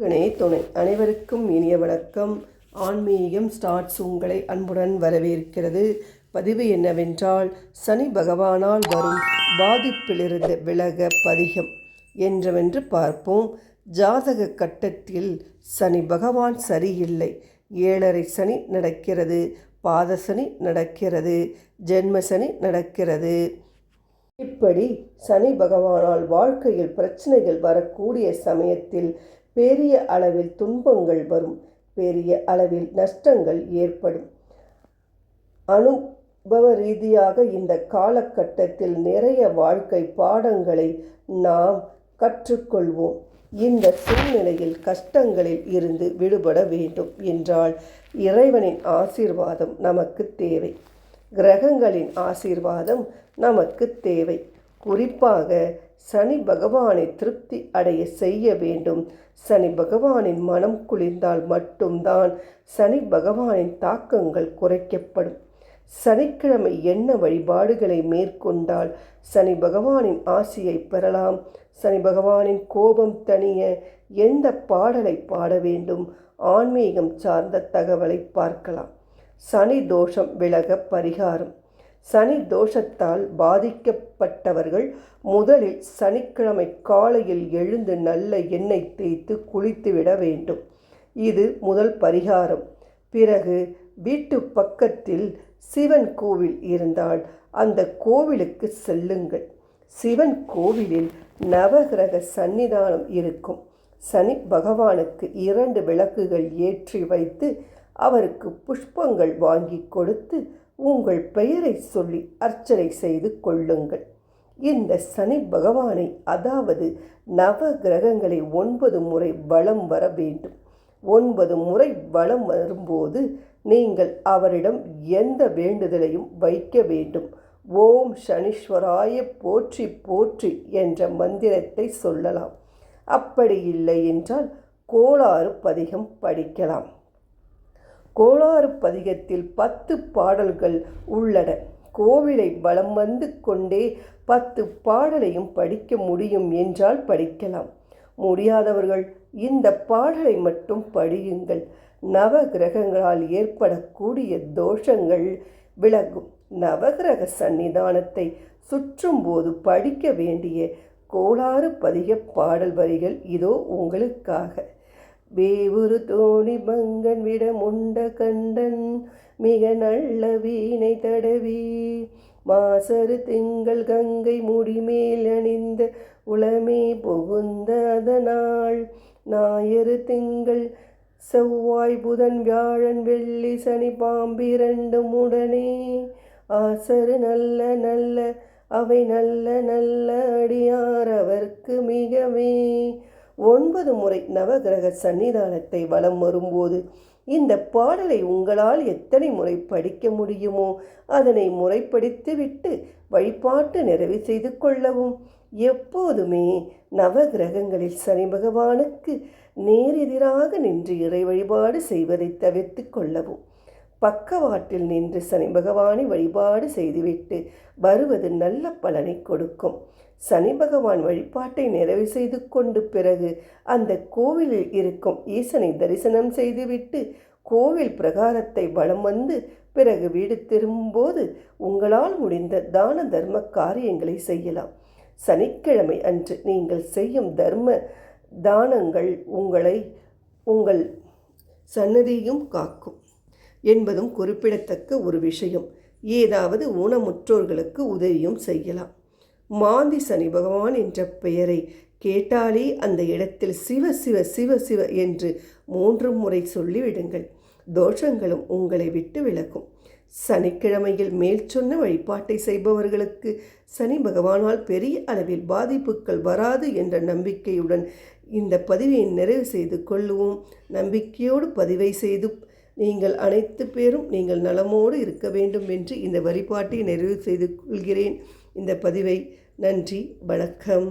துணை அனைவருக்கும் இனிய வணக்கம். ஆன்மீகம் ஸ்டார்ட்ஸ் உங்களை அன்புடன் வரவேற்கிறது. பதிவு என்னவென்றால், சனி பகவானால் வரும் பாதிப்பிலிருந்து விலக பதிகம் என்றவென்று பார்ப்போம். ஜாதக கட்டத்தில் சனி பகவான் சரியில்லை. 7.5 சனி நடக்கிறது, பாத சனி நடக்கிறது, ஜென்ம சனி நடக்கிறது. இப்படி சனி பகவானால் வாழ்க்கையில் பிரச்சனைகள் வரக்கூடிய சமயத்தில் பெரிய அளவில் துன்பங்கள் வரும், பெரிய அளவில் நஷ்டங்கள் ஏற்படும். அனுபவ ரீதியாக இந்த காலகட்டத்தில் நிறைய வாழ்க்கை பாடங்களை நாம் கற்றுக்கொள்வோம். இந்த சூழ்நிலையில் கஷ்டங்களில் இருந்து விடுபட வேண்டும் என்றால் இறைவனின் ஆசீர்வாதம் நமக்கு தேவை, கிரகங்களின் ஆசீர்வாதம் நமக்கு தேவை. குறிப்பாக சனி பகவானை திருப்தி அடைய செய்ய வேண்டும். சனி பகவானின் மனம் குளிர்ந்தால் மட்டும்தான் சனி பகவானின் தாக்கங்கள் குறைக்கப்படும். சனிக்கிழமை என்ன வழிபாடுகளை மேற்கொண்டால் சனி பகவானின் ஆசியை பெறலாம்? சனி பகவானின் கோபம் தணிய எந்த பாடலை பாட வேண்டும்? ஆன்மீகம் சார்ந்த தகவலை பார்க்கலாம். சனி தோஷம் விலக பரிகாரம். சனி தோஷத்தால் பாதிக்கப்பட்டவர்கள் முதலில் சனிக்கிழமை காலையில் எழுந்து நல்ல எண்ணெய் தேய்த்து குளித்துவிட வேண்டும். இது முதல் பரிகாரம். பிறகு வீட்டு பக்கத்தில் சிவன் கோவில் இருந்தால் அந்த கோவிலுக்கு செல்லுங்கள். சிவன் கோவிலில் நவகிரக சன்னிதானம் இருக்கும். சனி பகவானுக்கு 2 விளக்குகள் ஏற்றி வைத்து அவருக்கு புஷ்பங்கள் வாங்கி கொடுத்து உங்கள் பெயரை சொல்லி அர்ச்சனை செய்து கொள்ளுங்கள். இந்த சனி பகவானை, அதாவது நவ கிரகங்களை 9 முறை வலம் வர வேண்டும். 9 முறை வலம் வரும்போது நீங்கள் அவரிடம் எந்த வேண்டுதலையும் வைக்க வேண்டும். ஓம் சனீஸ்வராய போற்றி போற்றி என்ற மந்திரத்தை சொல்லலாம். அப்படி இல்லை என்றால் கோளாறு பதிகம் படிக்கலாம். கோளாறு பதிகத்தில் 10 பாடல்கள் உள்ளன. கோவிலை வலம் வந்து கொண்டே 10 பாடலையும் படிக்க முடியும் என்றால் படிக்கலாம். முடியாதவர்கள் இந்த பாடலை மட்டும் படியுங்கள். நவ கிரகங்களால் ஏற்படக்கூடிய தோஷங்கள் விலகும். நவகிரக சன்னிதானத்தை சுற்றும் போது படிக்க வேண்டிய கோளாறு பதிக பாடல் வரிகள் இதோ உங்களுக்காக. வேவுரு தோணி பங்கன் விட முண்ட கண்டன் மிக நல்ல வீணை தடவி மாசரு திங்கள் கங்கை முடிமேல் அணிந்த உளமே புகுந்த அதனால் ஞாயிறு திங்கள் செவ்வாய் புதன் வியாழன் வெள்ளி சனி பாம்பிரண்டும் உடனே ஆசரு நல்ல நல்ல அவை நல்ல நல்ல அடியார் அவர்க்கு மிகவே. 9 முறை நவகிரக சன்னிதானத்தை வலம் வரும்போது இந்த பாடலை உங்களால் எத்தனை முறை படிக்க முடியுமோ அதனை முறைப்படுத்திவிட்டு வழிபாட்டு நிறைவு செய்து கொள்ளவும். எப்போதுமே நவகிரகங்களில் சனி பகவானுக்கு நேரெதிராக நின்று இறை வழிபாடு செய்வதை தவிர்த்து கொள்ளவும். பக்கவாட்டில் நின்று சனி பகவானை வழிபாடு செய்துவிட்டு வருவது நல்ல பலனை கொடுக்கும். சனி பகவான் வழிபாட்டை நிறைவு செய்து கொண்டு பிறகு அந்த கோவிலில் இருக்கும் ஈசனை தரிசனம் செய்துவிட்டு கோவில் பிரகாரத்தை வலம் வந்து பிறகு வீடு திரும்பும்போது உங்களால் முடிந்த தான தர்ம காரியங்களை செய்யலாம். சனிக்கிழமை அன்று நீங்கள் செய்யும் தர்ம தானங்கள் உங்கள் சன்னதியும் காக்கும் என்பதும் குறிப்பிடத்தக்க ஒரு விஷயம். ஏதாவது ஊனமுற்றோர்களுக்கு உதவியும் செய்யலாம். மாந்தி சனி பகவான் என்ற பெயரை கேட்டாலே அந்த இடத்தில் சிவ சிவ சிவ சிவ என்று 3 முறை சொல்லிவிடுங்கள். தோஷங்களும் உங்களை விட்டு விலகும். சனிக்கிழமையில் மேல் சொன்ன வழிபாட்டை செய்பவர்களுக்கு சனி பகவானால் பெரிய அளவில் பாதிப்புகள் வராது என்ற நம்பிக்கையுடன் இந்த பதிவை நிறைவு செய்து கொள்ளுவோம். நம்பிக்கையோடு பதிவை செய்து நீங்கள் அனைத்து பேரும் நீங்கள் நலமோடு இருக்க வேண்டும் என்று இந்த வழிபாட்டை நிறைவு செய்து கொள்கிறேன். இந்த பதிவை நன்றி, வணக்கம்.